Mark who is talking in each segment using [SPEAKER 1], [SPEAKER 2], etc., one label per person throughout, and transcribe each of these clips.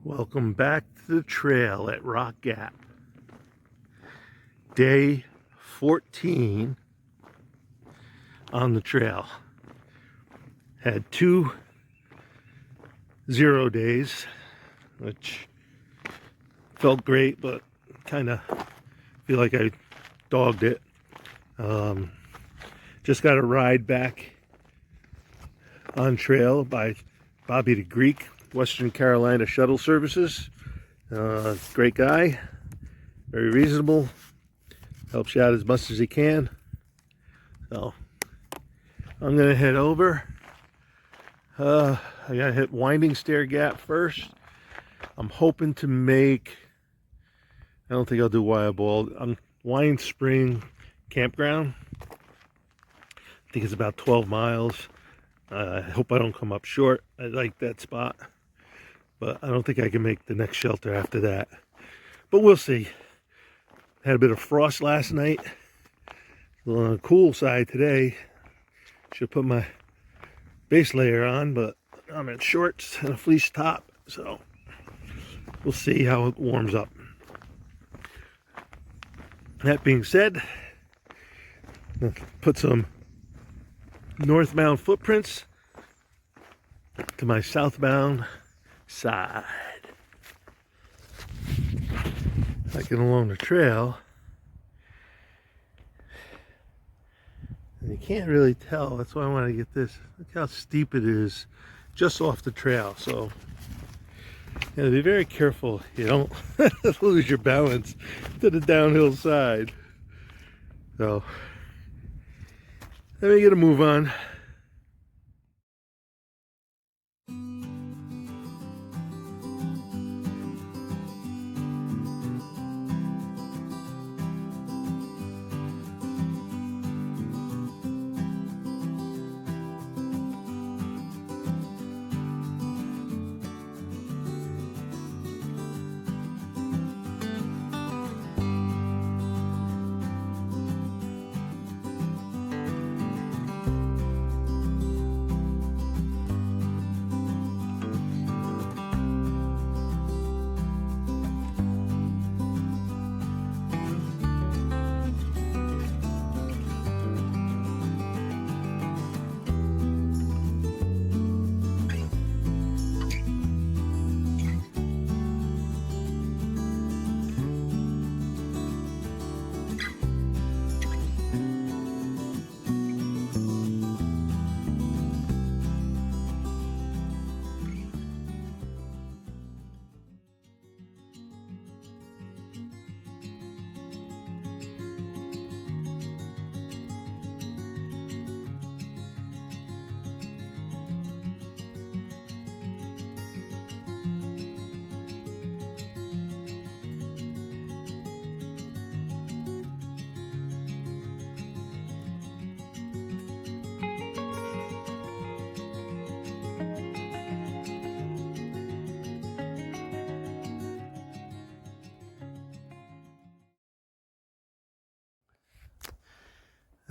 [SPEAKER 1] Welcome back to the trail at Rock Gap. Day 14 on the trail. Had 2 0 days, which felt great, but kind of feel like I dogged it. Just got a ride back on trail by Bobby the Greek, Western Carolina Shuttle Services. Great guy, very reasonable, helps you out as much as he can. So I'm gonna head over. I gotta hit Winding Stair Gap first. I'm hoping to make, I don't think I'll do Wild Ball, Wine Spring Campground. I think it's about 12 miles. I hope I don't come up short. I like that spot, but I don't think I can make the next shelter after that. But we'll see. Had a bit of frost last night. A little on the cool side today. Should put my base layer on, but I'm in shorts and a fleece top, so we'll see how it warms up. That being said, put some northbound footprints to my southbound side. Hiking along the trail, and you can't really tell. That's why I want to get this. Look how steep it is just off the trail. So you gotta be very careful you don't lose your balance to the downhill side. So let me get a move on.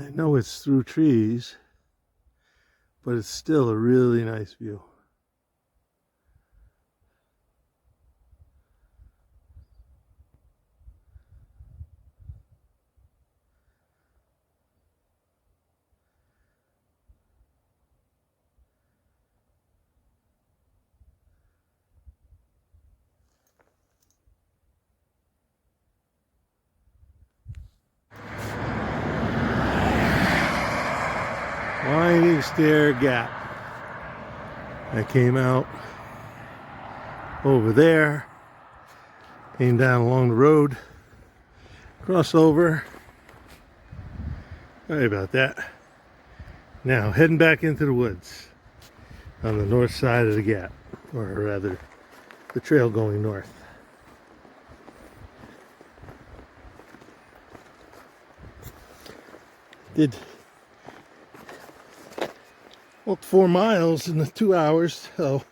[SPEAKER 1] I know it's through trees, but it's still a really nice view. Winding Stair Gap. I came out over there, came down along the road, cross over. Sorry about that. Now heading back into the woods on the north side of the gap, or rather the trail going north. Did walked 4 miles in the 2 hours, so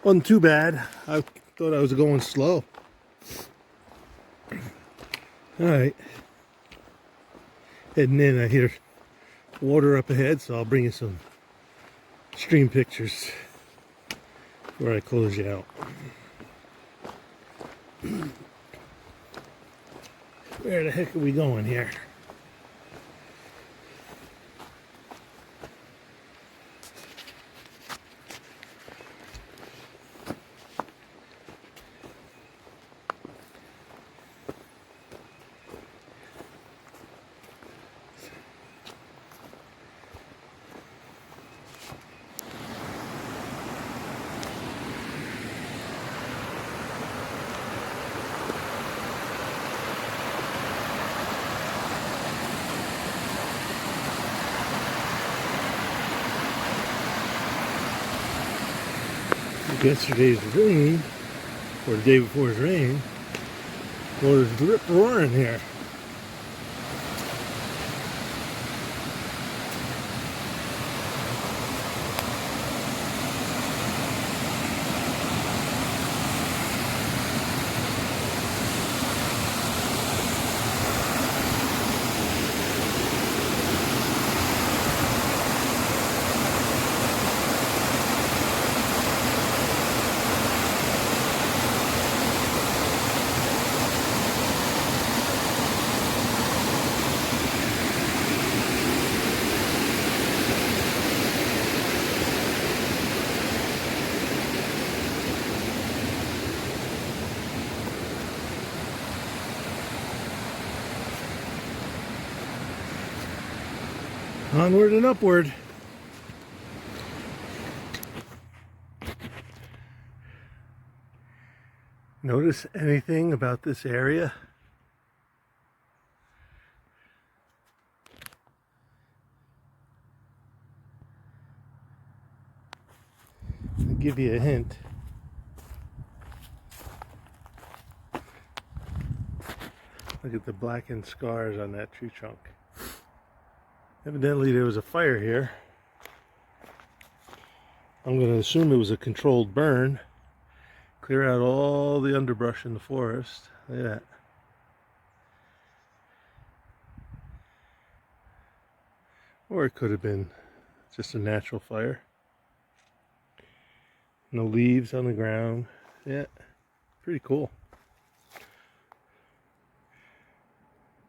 [SPEAKER 1] wasn't too bad. I thought I was going slow. All right, heading in. I hear water up ahead, so I'll bring you some stream pictures where I close you out. Where the heck are we going here? Yesterday's rain, or the day before's rain, was rip roaring here. Onward and upward. Notice anything about this area? I'll give you a hint. Look at the blackened scars on that tree trunk. Evidently there was a fire here. I'm going to assume it was a controlled burn. Clear out all the underbrush in the forest. Look at that. Or it could have been just a natural fire. No leaves on the ground. Yeah, pretty cool.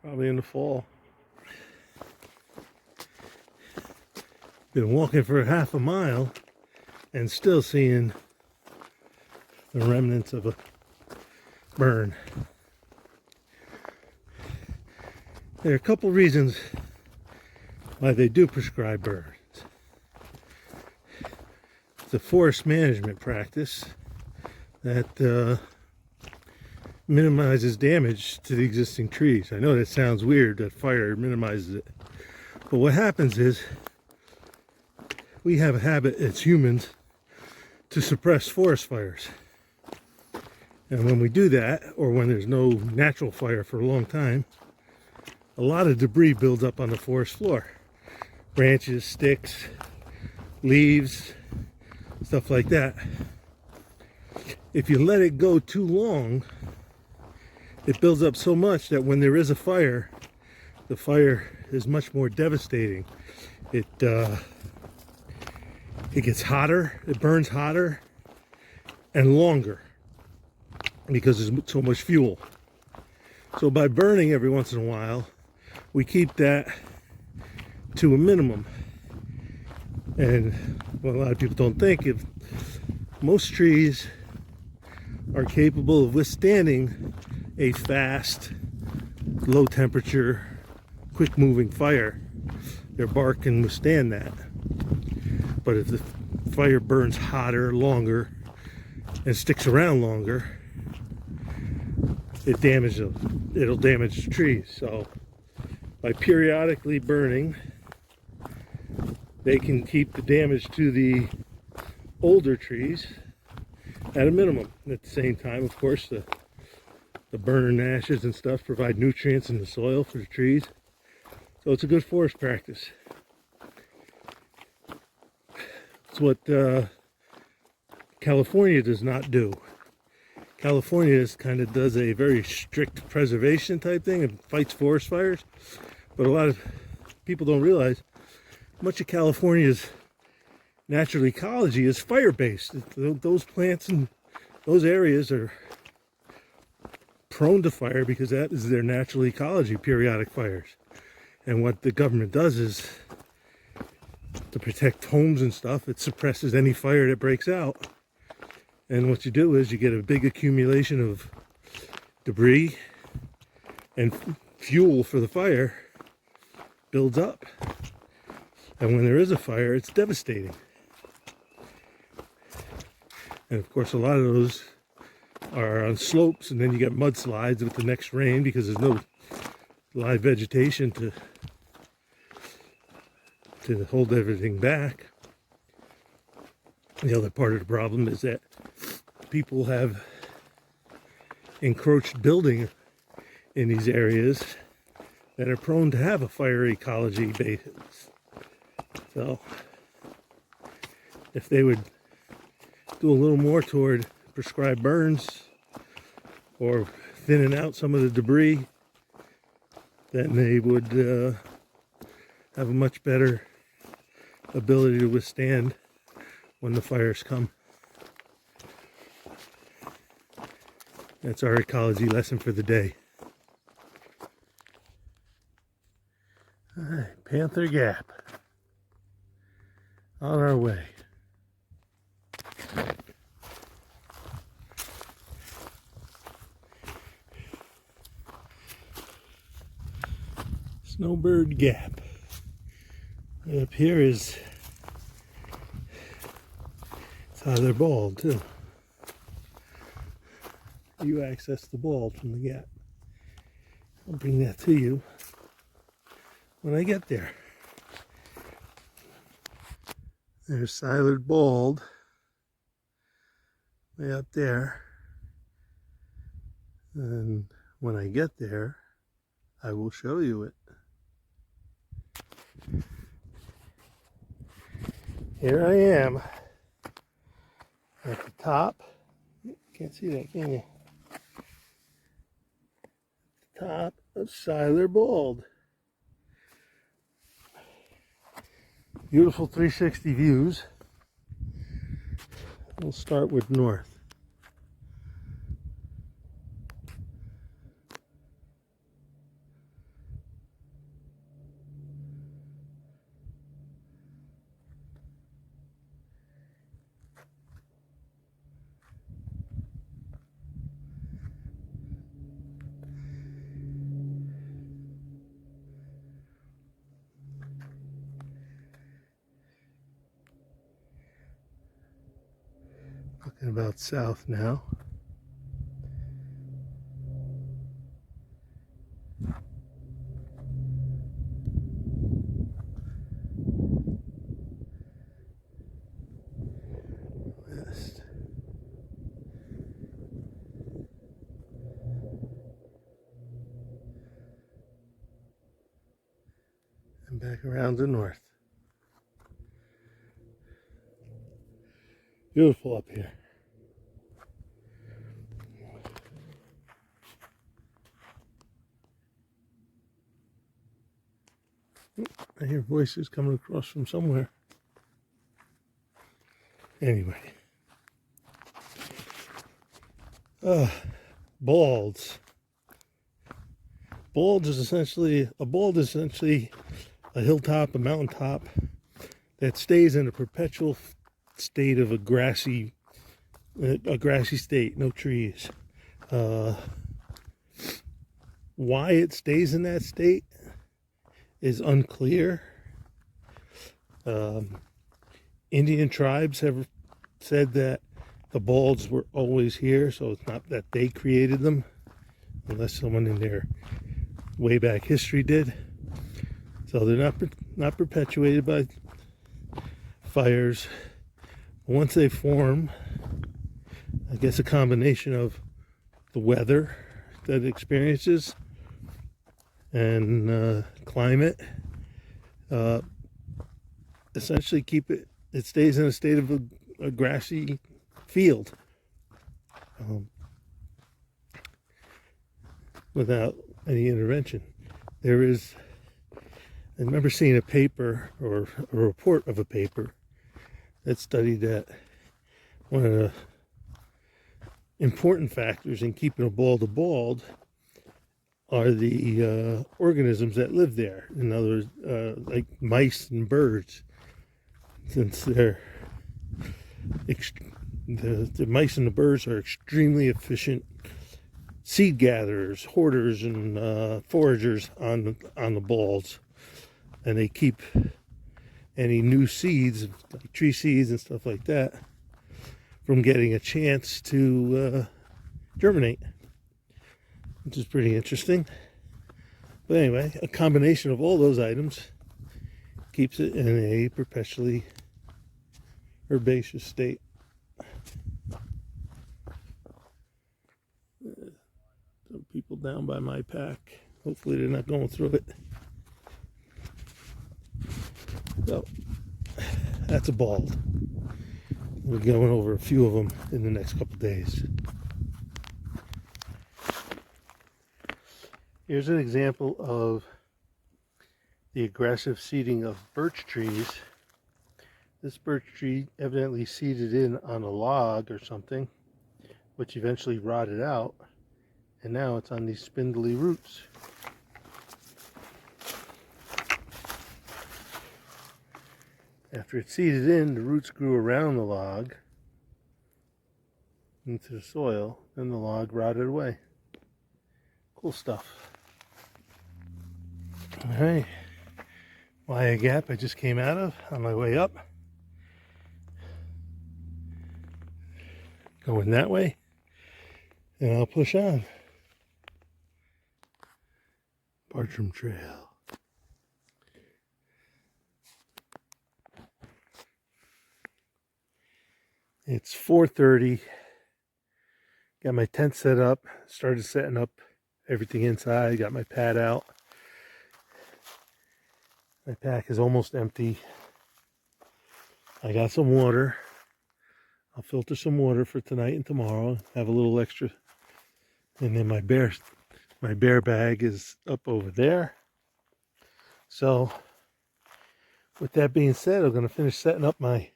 [SPEAKER 1] Probably in the fall. Been walking for half a mile and still seeing the remnants of a burn. There are a couple reasons why they do prescribe burns. It's a forest management practice that minimizes damage to the existing trees. I know that sounds weird, that fire minimizes it. But what happens is, we have a habit as humans to suppress forest fires. And when we do that, or when there's no natural fire for a long time, a lot of debris builds up on the forest floor. Branches, sticks, leaves, stuff like that. If you let it go too long, it builds up so much that when there is a fire, the fire is much more devastating. It gets hotter, it burns hotter and longer because there's so much fuel. So by burning every once in a while, we keep that to a minimum. And what a lot of people don't think, if most trees are capable of withstanding a fast, low temperature, quick moving fire, their bark can withstand that. But if the fire burns hotter, longer, and sticks around longer, it'll damage the trees. So by periodically burning, they can keep the damage to the older trees at a minimum. At the same time, of course, the burning ashes and stuff provide nutrients in the soil for the trees. So it's a good forest practice. It's what California does not do. California kind of does a very strict preservation type thing and fights forest fires. But a lot of people don't realize much of California's natural ecology is fire-based. Those plants and those areas are prone to fire because that is their natural ecology, periodic fires. And what the government does is, to protect homes and stuff, it suppresses any fire that breaks out. And what you do is you get a big accumulation of debris, and fuel for the fire builds up. And when there is a fire, it's devastating. And of course, a lot of those are on slopes, and then you get mudslides with the next rain because there's no live vegetation to hold everything back. The other part of the problem is that people have encroached building in these areas that are prone to have a fire ecology basis. So if they would do a little more toward prescribed burns or thinning out some of the debris, then they would have a much better ability to withstand when the fires come. That's our ecology lesson for the day. All right, Panther Gap. On our way. Snowbird Gap. Right up here is Tyler Bald too. You access the bald from the gap. I'll bring that to you when I get there. There's Silard Bald way up there. And when I get there, I will show you it. Here I am at the top. Can't see that, can you? Top of Siler Bald. Beautiful 360 views. We'll start with north. Looking about south now. West. And back around to north. Beautiful up here. I hear voices coming across from somewhere. Anyway. Balds. Bald is essentially a hilltop, a mountaintop that stays in a perpetual state of a grassy state, no trees. Why it stays in that state is unclear. Indian tribes have said that the balds were always here, so it's not that they created them, unless someone in their way back history did. So they're not perpetuated by fires. Once they form, I guess a combination of the weather that it experiences and climate, essentially it stays in a state of a grassy field without any intervention. I remember seeing a paper or a report of a paper that studied that one of the important factors in keeping a bald are the organisms that live there. In other words, like mice and birds, since the mice and the birds are extremely efficient seed gatherers, hoarders, and foragers on the balds, and they keep any new seeds, like tree seeds and stuff like that, from getting a chance to germinate, which is pretty interesting. But anyway, a combination of all those items keeps it in a perpetually herbaceous state. Some people down by my pack. Hopefully they're not going through it. So, that's a bald. We're going over a few of them in the next couple days. Here's an example of the aggressive seeding of birch trees. This birch tree evidently seeded in on a log or something, which eventually rotted out, and now it's on these spindly roots. After it seeded in, the roots grew around the log into the soil, and the log rotted away. Cool stuff. Alright, Waya Gap I just came out of on my way up. Going that way, and I'll push on. Appalachian Trail. It's 4:30. Got my tent set up. Started setting up everything inside. Got my pad out. My pack is almost empty. I got some water. I'll filter some water for tonight and tomorrow. Have a little extra. And then my bear bag is up over there. So, with that being said, I'm going to finish setting up my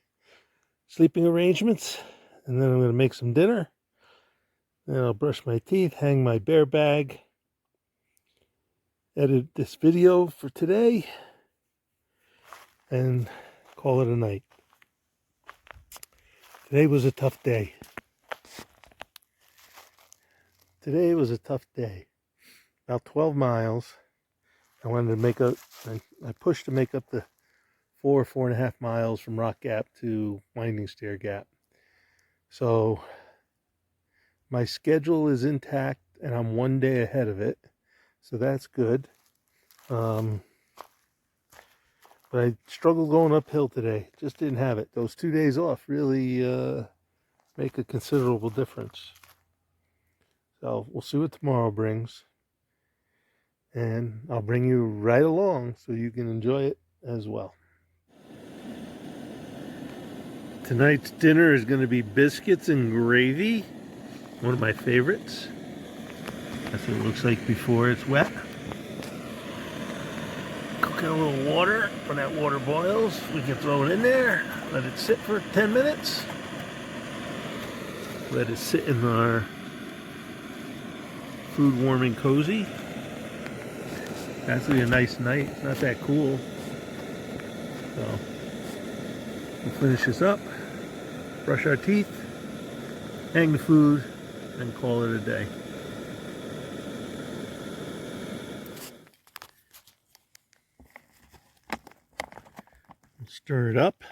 [SPEAKER 1] sleeping arrangements, and then I'm going to make some dinner. Then I'll brush my teeth, hang my bear bag, edit this video for today, and call it a night. Today was a tough day. About 12 miles. I wanted to make up, I pushed to make up the 4.5 miles from Rock Gap to Winding Stair Gap. So my schedule is intact and I'm one day ahead of it. So that's good. But I struggled going uphill today. Just didn't have it. Those 2 days off really make a considerable difference. So we'll see what tomorrow brings. And I'll bring you right along so you can enjoy it as well. Tonight's dinner is going to be biscuits and gravy. One of my favorites. That's what it looks like before it's wet. Cooking a little water. When that water boils, we can throw it in there. Let it sit for 10 minutes. Let it sit in our food warming cozy. That's going to be a nice night. It's not that cool. So, we'll finish this up, brush our teeth, hang the food, and call it a day. Stir it up.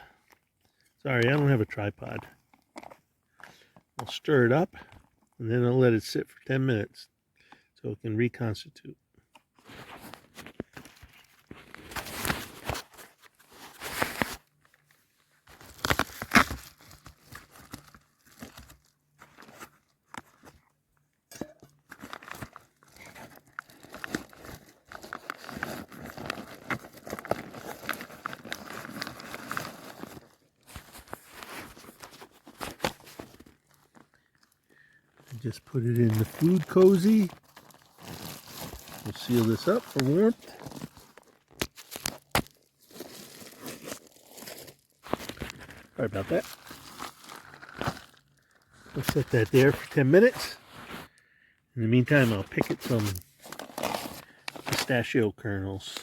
[SPEAKER 1] Sorry, I don't have a tripod. I'll stir it up, and then I'll let it sit for 10 minutes so it can reconstitute. Just put it in the food cozy. We'll seal this up for warmth. Sorry about that. I'll set that there for 10 minutes. In the meantime, I'll pick at some pistachio kernels.